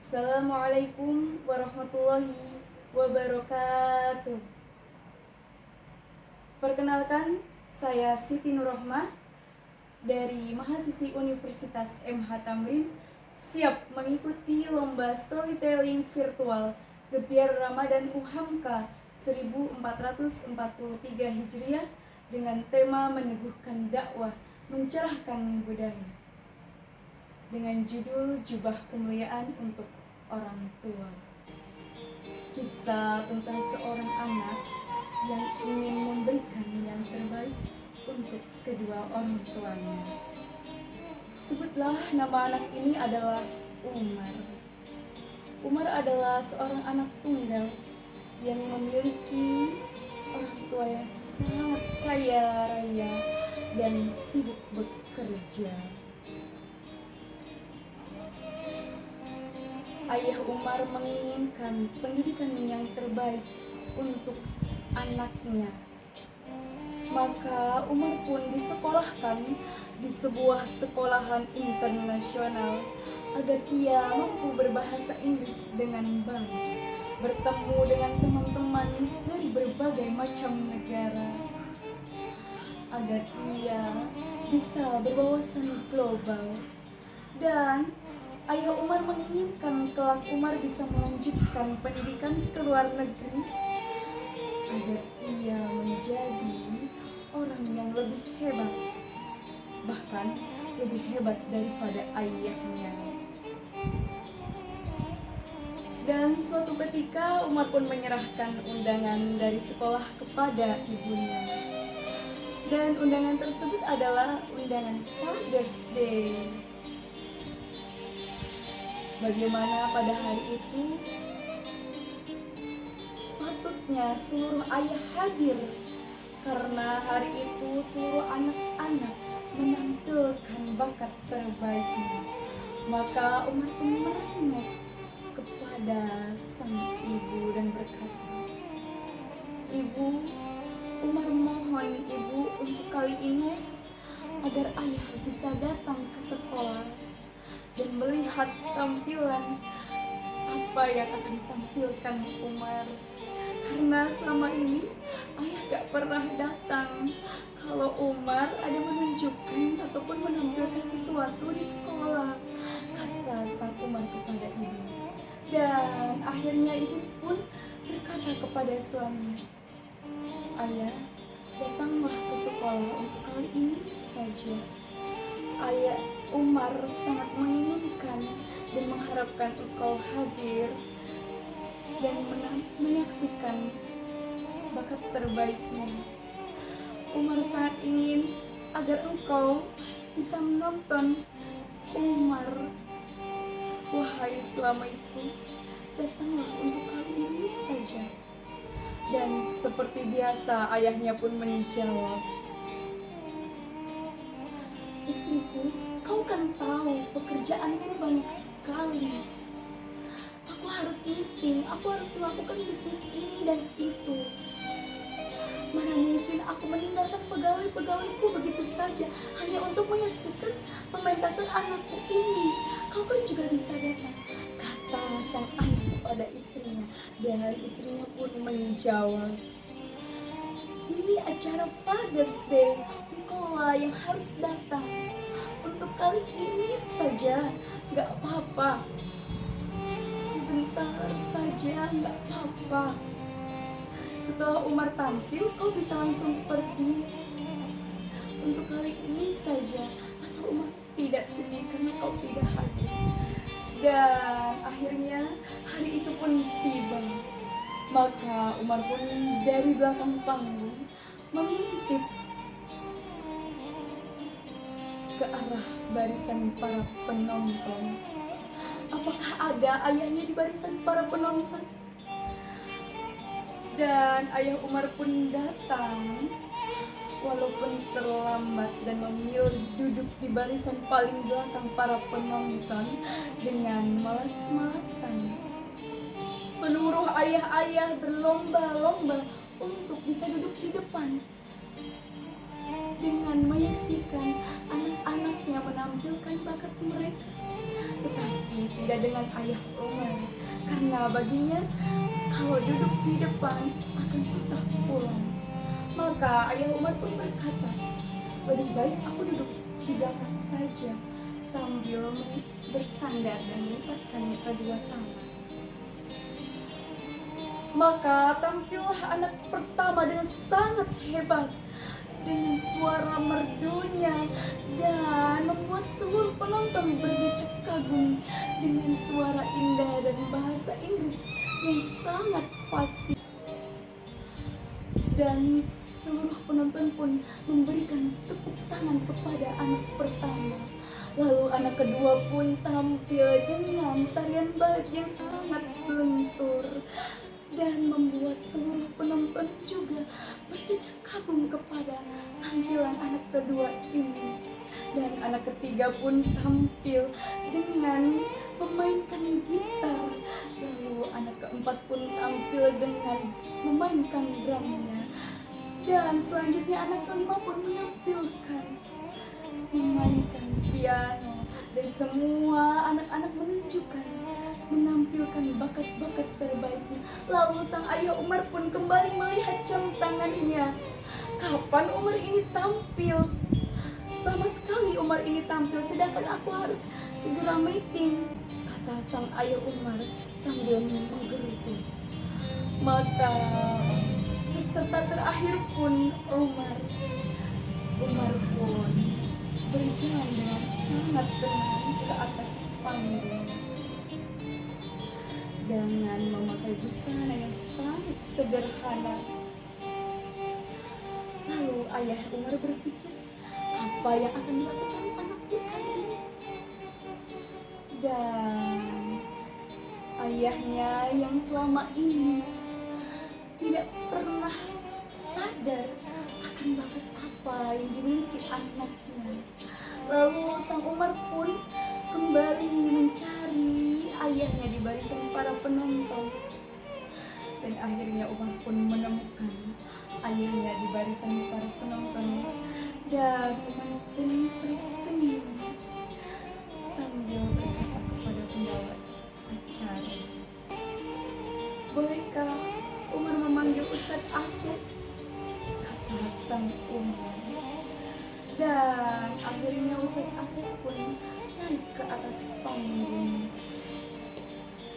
Assalamualaikum warahmatullahi wabarakatuh. Perkenalkan, saya Siti Nurrohmah dari mahasiswi Universitas MH Tamrin, siap mengikuti lomba storytelling virtual Gebiar Ramadan UHAMKA 1443 Hijriah dengan tema meneguhkan dakwah, mencerahkan budaya, dengan judul Jubah Kemuliaan untuk Orang Tua. Kisah tentang seorang anak yang ingin memberikan yang terbaik untuk kedua orang tuanya. Sebutlah nama anak ini adalah Umar. Umar adalah seorang anak tunggal yang memiliki orang tua yang sangat kaya raya dan sibuk bekerja. Ayah Umar menginginkan pendidikan yang terbaik untuk anaknya. Maka Umar pun disekolahkan di sebuah sekolahan internasional agar ia mampu berbahasa Inggris dengan baik, bertemu dengan teman-teman dari berbagai macam negara, agar ia bisa berwawasan global. Dan Ayah Umar menginginkan kelak Umar bisa melanjutkan pendidikan ke luar negeri agar ia menjadi orang yang lebih hebat, bahkan lebih hebat daripada ayahnya. Dan suatu ketika Umar pun menyerahkan undangan dari sekolah kepada ibunya. Dan undangan tersebut adalah undangan Father's Day. Bagaimana pada hari itu sepatutnya seluruh ayah hadir, karena hari itu seluruh anak-anak menampilkan bakat terbaiknya. Maka Umar pun merengek kepada sang ibu dan berkata, "Ibu, Umar mohon ibu untuk kali ini agar ayah bisa datang ke sekolah dan melihat tampilan apa yang akan ditampilkan Umar. Karena selama ini ayah gak pernah datang kalau Umar ada menunjukkan ataupun menampilkan sesuatu di sekolah," kata sang Umar kepada ibu. Dan akhirnya ibu pun berkata kepada suaminya, "Ayah, datanglah ke sekolah untuk kali ini saja. Ayah Umar sangat menginginkan dan mengharapkan engkau hadir dan menyaksikan bakat terbaiknya. Umar sangat ingin agar engkau bisa menonton Umar. Wahai suamiku, datanglah untuk kali ini saja." Dan seperti biasa ayahnya pun menjawab, "Istriku, kau kan tahu pekerjaanku banyak sekali. Aku harus meeting, aku harus melakukan bisnis ini dan itu. Mana mungkin aku meninggalkan pegawai-pegawaiku begitu saja hanya untuk menyaksikan pementasan anakku ini. Kau kan juga bisa datang," kata sang ayah kepada istrinya. Dan istrinya pun menjawab, "Ini acara Father's Day, engkaulah yang harus datang. Untuk kali ini saja, gak apa-apa. Sebentar saja, gak apa-apa. Setelah Umar tampil, kau bisa langsung pergi. Untuk kali ini saja, asal Umar tidak sedih karena kau tidak hadir." Dan akhirnya hari itu pun tiba. Maka Umar pun dari belakang panggung mengintip ke arah barisan para penonton. Apakah ada ayahnya di barisan para penonton? Dan ayah Umar pun datang walaupun terlambat dan memilih duduk di barisan paling belakang para penonton dengan malas-malasan. Seluruh ayah-ayah berlomba-lomba untuk bisa duduk di depan. dengan menyaksikan anak-anaknya menampilkan bakat mereka. Tetapi tidak dengan ayah Umar, karena baginya kalau duduk di depan akan susah pulang. Maka ayah Umar pun berkata, lebih baik aku duduk di belakang saja, sambil bersandar dan melipatkan kedua tangan. Maka tampillah anak pertama dengan sangat hebat, dengan suara merdunya, dan membuat seluruh penonton berdecak kagum dengan suara indah dan bahasa Inggris yang sangat fasih. Dan seluruh penonton pun memberikan tepuk tangan kepada anak pertama. Lalu anak kedua pun tampil dengan tarian balet yang sangat lentur dan membuat seluruh penonton juga berdecak kagum kepada tampilan anak kedua ini. Dan anak ketiga pun tampil dengan memainkan gitar. Lalu anak keempat pun tampil dengan memainkan drumnya. Dan selanjutnya anak kelima pun memainkan piano. Dan semua anak-anak menampilkan bakat-bakat terbaiknya. Lalu sang ayah Umar pun kembali melihat jam tangannya. Kapan Umar ini tampil? Lama sekali Umar ini tampil, sedangkan aku harus segera meeting, kata sang ayah Umar sambil menggerutu. Maka peserta terakhir pun Umar pun berjalan dengan sangat tenang ke atas panggung dengan memakai busana yang sangat sederhana. Lalu ayah Umar berpikir, apa yang akan dilakukan anakku kali ini? Dan ayahnya yang selama ini tidak pernah sadar akan bakat apa yang dimiliki anaknya. Lalu sang Umar pun kembali mencari ayahnya di barisan para penonton. Dan akhirnya Umar pun menemukan ayahnya di barisan para penonton. Dan Umar pun tersenyum sambil berkata kepada pembawa acara, bolehkah Umar memanggil Ustadz Asep? Kata sang Umar. Dan akhirnya Ustadz Asep pun naik ke atas panggung.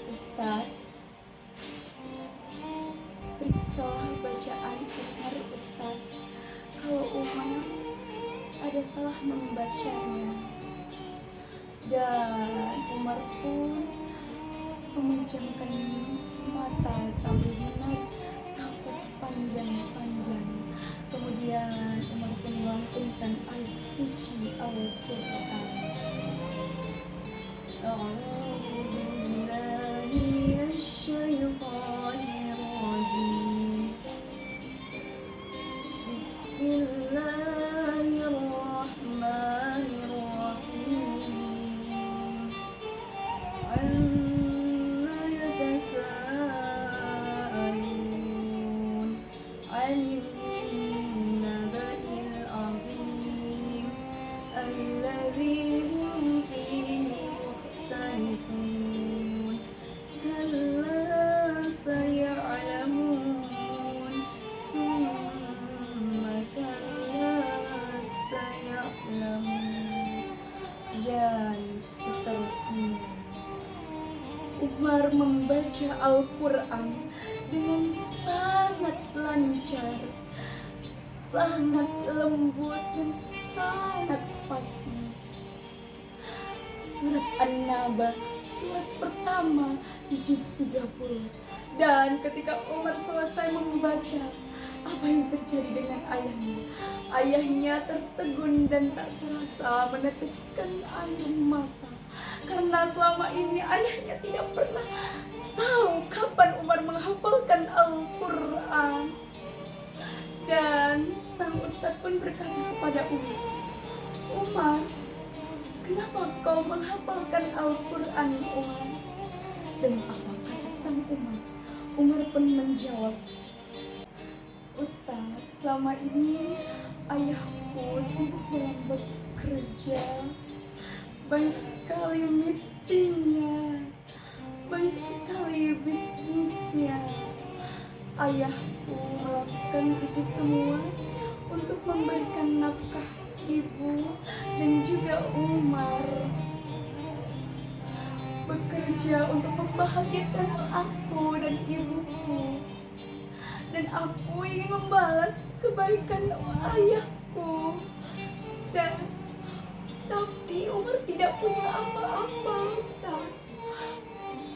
Ustadz, periksalah bacaan Umar Ustadz. Kalau Umar ada salah membacanya. Dan Umar pun memejamkan mata sambil menarik nafas panjang-panjang. Kemudian Umar pun melantunkan ayat suci Al-Quran. Dan seterusnya Umar membaca Al-Quran dengan sangat lancar, sangat lembut dan sangat fasih. Surat An-Naba, surat pertama di juz 30. Dan ketika Umar selesai membaca, apa yang terjadi dengan ayahnya? Ayahnya tertegun dan tak terasa meneteskan air mata. Karena selama ini ayahnya tidak pernah tahu kapan Umar menghafalkan Al-Quran. Dan sang ustadz pun berkata kepada Umar, Umar, kenapa kau menghafalkan Al-Quran, Umar? Dan apa kata sang Umar? Umar pun menjawab, Ustadz, Selama ini ayahku sibuk dalam bekerja, banyak sekali meetingnya, banyak sekali bisnisnya. Ayahku melakukan itu semua untuk memberikan nafkah ibu dan juga Umar, bekerja untuk membahagiakan aku dan ibuku. Dan aku ingin membalas kebaikan ayahku. Tapi Umar tidak punya apa-apa, Ustaz.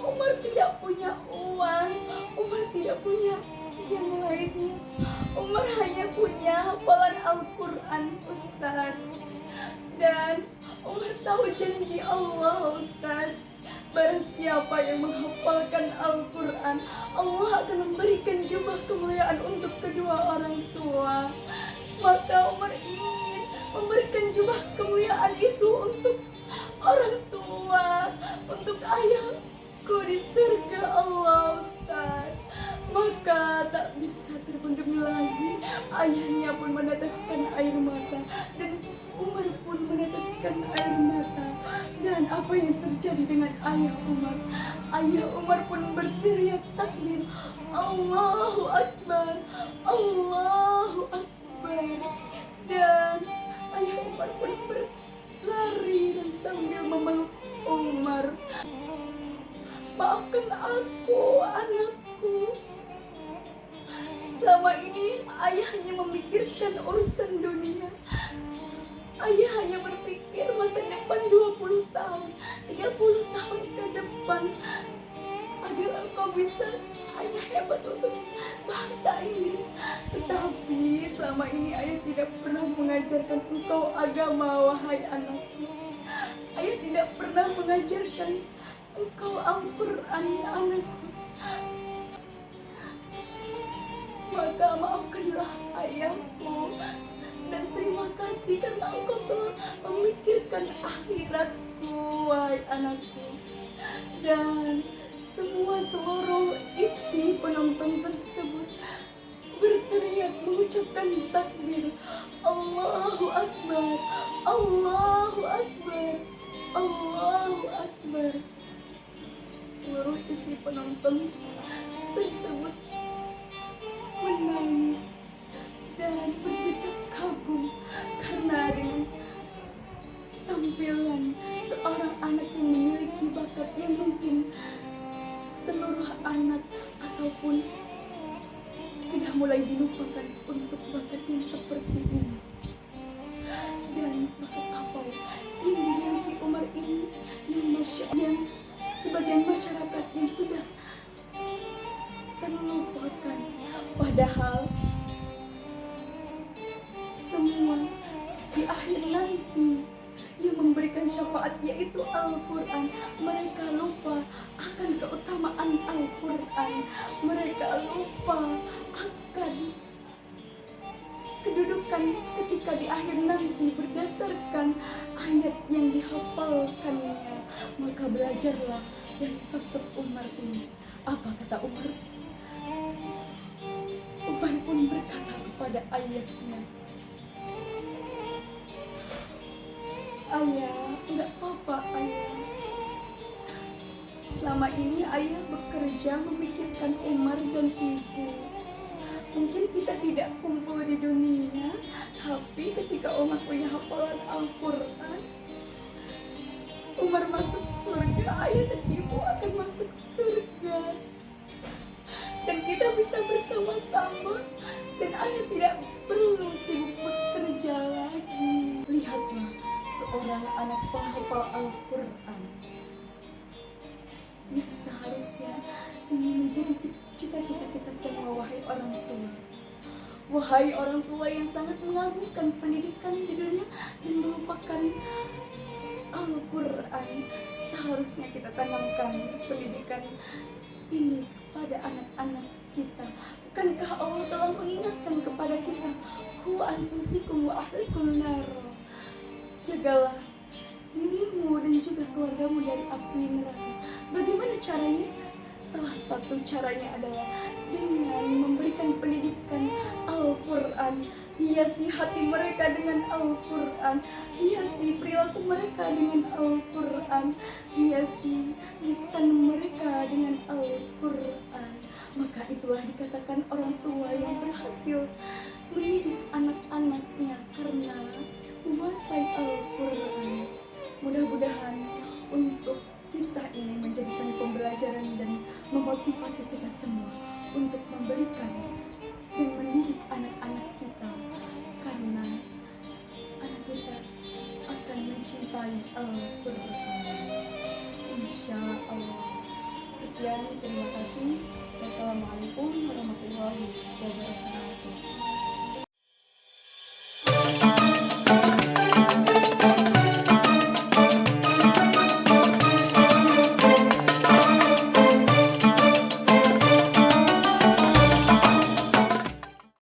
Umar tidak punya uang, Umar tidak punya yang lainnya. Umar hanya punya hafalan Al-Quran, Ustaz. Dan Umar tahu janji Allah, Ustaz. Barang siapa yang menghafalkan Al-Quran, Allah akan memberikan jubah kemuliaan untuk kedua orang tua. Maka Umar ingin memberikan jubah kemuliaan itu untuk orang tua, untuk ayahku di surga Allah, Ustaz. Maka tak bisa terbendung lagi, ayahnya pun meneteskan air mata dan Umar pun meneteskan air mata. Dan apa yang terjadi dengan ayah Umar? Ayah Umar pun berteriak takbir, Allahu Akbar, Allahu Akbar. Dan ayah Umar pun berlari dan sambil memeluk Umar, maafkan aku, anakku. Selama ini ayah hanya memikirkan urusan dunia. Ayah hanya berpikir masa depan 20 tahun, 30 tahun ke depan, agar engkau bisa ayah hebat untuk bahasa Inggris. Tetapi selama ini ayah tidak pernah mengajarkan engkau agama, wahai anakku. Ayah tidak pernah mengajarkan engkau Al-Quran, anakku. Maka maafkanlah ayahku dan terima kasih karena engkau telah memikirkan akhiratku, wahai anakku. Dan seluruh isi penonton tersebut berteriak mengucapkan takbir, Allahu Akbar, Allahu Akbar, Allahu Akbar. Seluruh isi penonton tersebut menangis dan berdecak kagum karena dengan tampilan seorang anak yang memiliki bakat yang mungkin seluruh anak ataupun sudah mulai dilupakan untuk bakat yang seperti ini. Dan bakat apa yang dimiliki Umar ini yang sebagian masyarakat yang sudah terlupakan, padahal semua di akhir nanti yang memberikan syafaat yaitu Al-Quran. Mereka lupa akan keutamaan Al-Quran, mereka lupa akan kedudukan ketika di akhir nanti berdasarkan ayat yang dihafalkannya. Maka belajarlah dari sosok Umar ini. Apa kata Umar? Umar pun berkata kepada ayahnya, Ayah, enggak apa-apa ayah. Selama ini ayah bekerja memikirkan Umar dan ibu. Mungkin kita tidak kumpul di dunia, tapi ketika Umar punya hafalan Al-Quran, Umar masuk surga, ayah dan ibu akan masuk surga. Dan kita bisa bersama-sama, dan ayah tidak perlu sibuk bekerja lagi. Lihatlah seorang anak penghafal Al-Quran yang seharusnya ini menjadi cita-cita kita semua, wahai orang tua. Wahai orang tua yang sangat mengagungkan pendidikan di dunia dan melupakan Al-Quran, seharusnya kita tanamkan pendidikan ini kepada anak-anak kita. Bukankah Allah telah mengingatkan kepada kita, Qu anfusikum wa ahlikum nar, jagalah dirimu dan juga keluargamu dari api neraka. Bagaimana caranya? Salah satu caranya adalah dengan memberikan pendidikan Al-Quran. Hiasi hati mereka dengan Al-Quran. Hiasi perilaku mereka dengan Al-Quran. Hiasi lisan mereka dengan Al-Quran. Maka itulah dikatakan orang tua yang berhasil mendidik anak-anaknya karena menguasai Al-Quran. Mudah-mudahan untuk kisah ini menjadikan pembelajaran dan memotivasi kita semua untuk memberikan dan mendidik anak-anak kita, karena anak kita akan mencintai Al-Quran, insya Allah. Sekian, terima kasih. Wassalamualaikum warahmatullahi wabarakatuh.